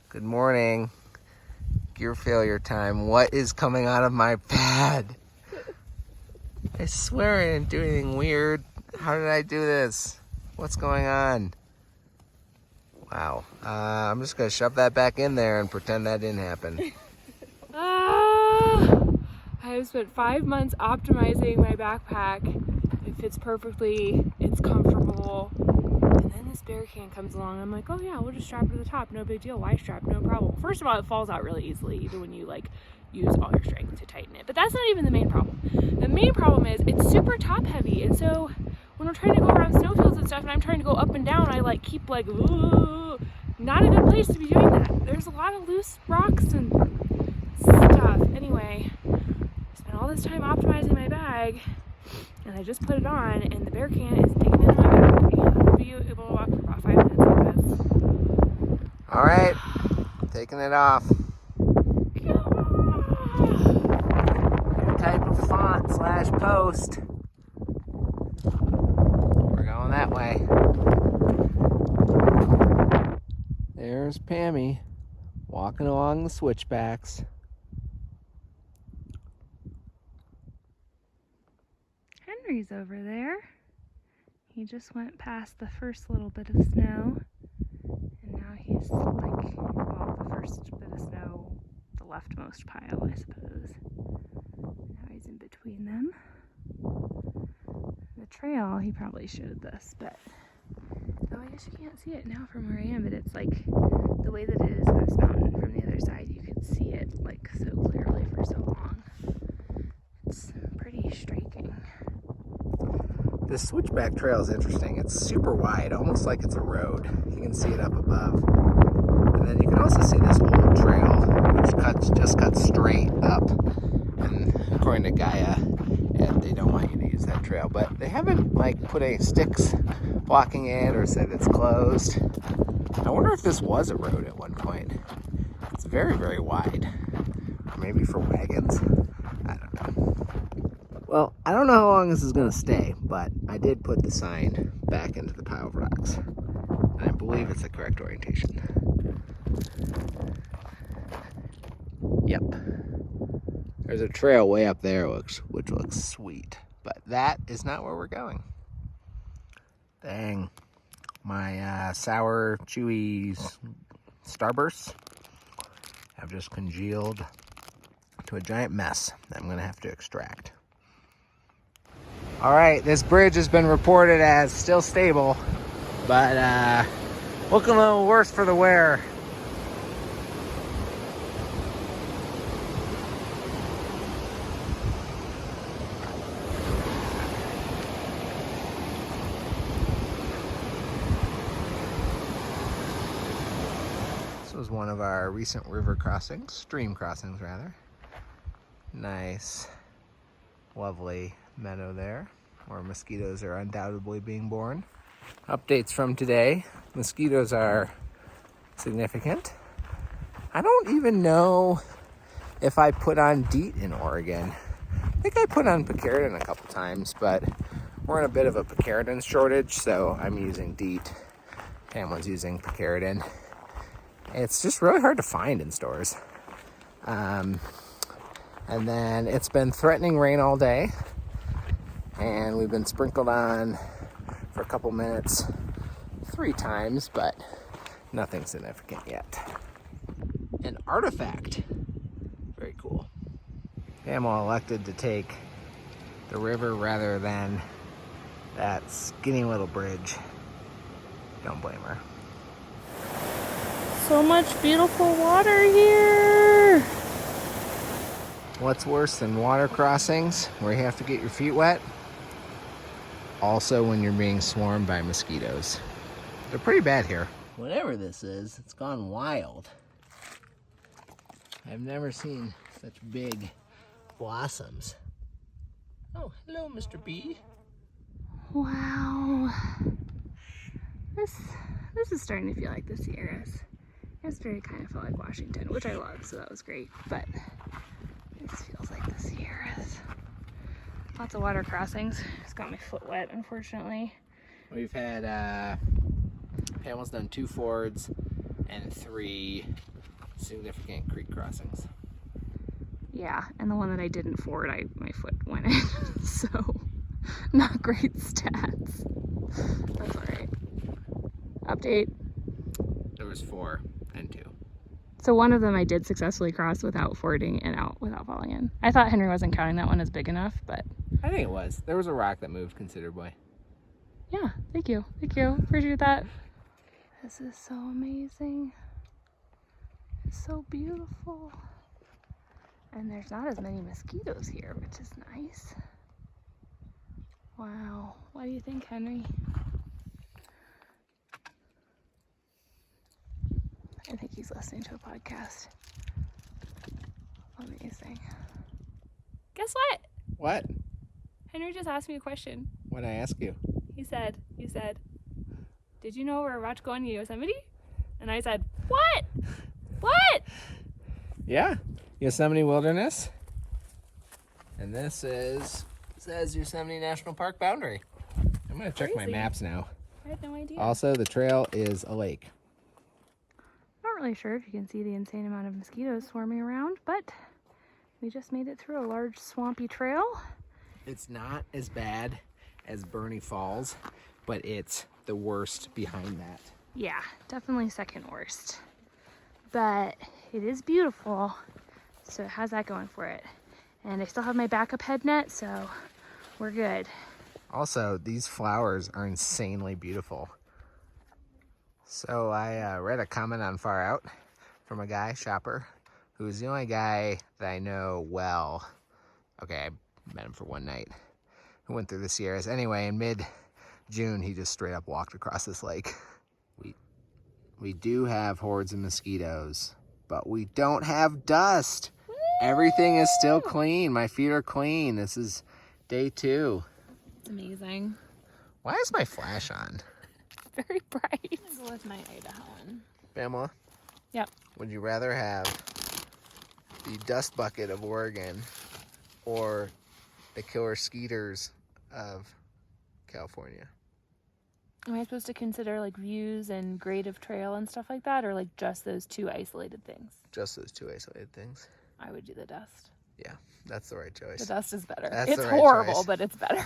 Good morning. Gear failure time. What is coming out of my pad? I swear I didn't do anything weird. How did I do this? What's going on? Wow. I'm just gonna shove that back in there and pretend that didn't happen. I have spent 5 months optimizing my backpack. It fits perfectly, it's comfortable. And then this bear can comes along. I'm like, oh yeah, we'll just strap it to the top. No big deal. Why strap? No problem. First of all, it falls out really easily, even when you use all your strength to tighten it. But that's not even the main problem. The main problem is it's super top heavy. And so when we're trying to go around snowfields and stuff and I'm trying to go up and down, I keep ooh, not a good place to be doing that. There's a lot of loose rocks and stuff. Anyway, I spent all this time optimizing my bag and I just put it on and the bear can is digging into my bag. I'll be able to walk for about 5 minutes like this. All right, taking it off. New type of font / post. We're going that way. There's Pammy walking along the switchbacks. Henry's over there. He just went past the first little bit of snow. And now he's the first bit of snow, the leftmost pile, I suppose. Now he's in between them. The trail, he probably showed this, but I guess you can't see it now from where I am, but it's the way that it is in this mountain from the other side, you could see it so clearly for so long. It's pretty striking. This switchback trail is interesting. It's super wide, almost like it's a road. You can see it up above. And then you can also see this old trail, which just cuts straight up. And according to Gaia, they don't want you to use that trail. But they haven't put any sticks blocking it or said it's closed. I wonder if this was a road at one point. It's very, very wide. Or maybe for wagons. I don't know. Well, I don't know how long this is going to stay, but I did put the sign back into the pile of rocks. And I believe it's the correct orientation. Yep. There's a trail way up there which looks sweet, but that is not where we're going. Dang. My sour, chewy starbursts have just congealed to a giant mess that I'm going to have to extract. All right, this bridge has been reported as still stable, but looking a little worse for the wear. This was one of our recent river crossings, stream crossings rather. Nice, lovely meadow there where mosquitoes are undoubtedly being born. Updates from today. Mosquitoes are significant. I don't even know if I put on DEET in Oregon. I think I put on picaridin a couple times, but we're in a bit of a picaridin shortage, so I'm using DEET. Pamela's using picaridin. It's just really hard to find in stores. And then it's been threatening rain all day. And we've been sprinkled on for a couple minutes 3 times, but nothing significant yet. An artifact. Very cool. Pamela elected to take the river rather than that skinny little bridge. Don't blame her. So much beautiful water here. What's worse than water crossings where you have to get your feet wet? Also when you're being swarmed by mosquitoes. They're pretty bad here. Whatever this is, it's gone wild. I've never seen such big blossoms. Oh, hello, Mr. Bee. Wow. This is starting to feel like the Sierras. Yesterday kind of felt like Washington, which I love, so that was great, but this feels like the Sierras. Lots of water crossings. It's got my foot wet, unfortunately. We've had, Pamela's done 2 fords and 3 significant creek crossings. Yeah, and the one that I didn't ford, my foot went in. So, not great stats. That's alright. Update. There was 4 and 2. So one of them I did successfully cross without fording and out without falling in. I thought Henry wasn't counting that one as big enough, but... I think it was. There was a rock that moved considerably. Yeah, thank you. Thank you. Appreciate that. This is so amazing. It's so beautiful. And there's not as many mosquitoes here, which is nice. Wow. What do you think, Henry? I think he's listening to a podcast. Amazing. Guess what? What? Henry just asked me a question. What'd I ask you? You said, did you know we're about to go into Yosemite? And I said, what? What? Yeah, Yosemite Wilderness. And this says Yosemite National Park boundary. I'm gonna check my Crazy. maps now. I had no idea. Also, the trail is a lake. Not really sure if you can see the insane amount of mosquitoes swarming around, but we just made it through a large swampy trail. It's not as bad as Bernie Falls, but it's the worst behind that. Yeah, definitely second worst. But it is beautiful, so it has that going for it. And I still have my backup head net, so we're good. Also, these flowers are insanely beautiful. So I read a comment on Far Out from a guy, shopper, who is the only guy that I know well. Okay, I met him for one night. Who went through the Sierras. Anyway, in mid-June, he just straight up walked across this lake. We do have hordes of mosquitoes, but we don't have dust. Woo! Everything is still clean. My feet are clean. This is day 2. It's amazing. Why is my flash on? Very bright. I'll go with my Idahoan. Pamela? Yep. Would you rather have the dust bucket of Oregon or the killer skeeters of California? Am I supposed to consider like views and grade of trail and stuff like that, or like just those 2 isolated things? Just those 2 isolated things. I would do the dust. Yeah, that's the right choice. The dust is better. That's It's the right horrible, choice. but it's better.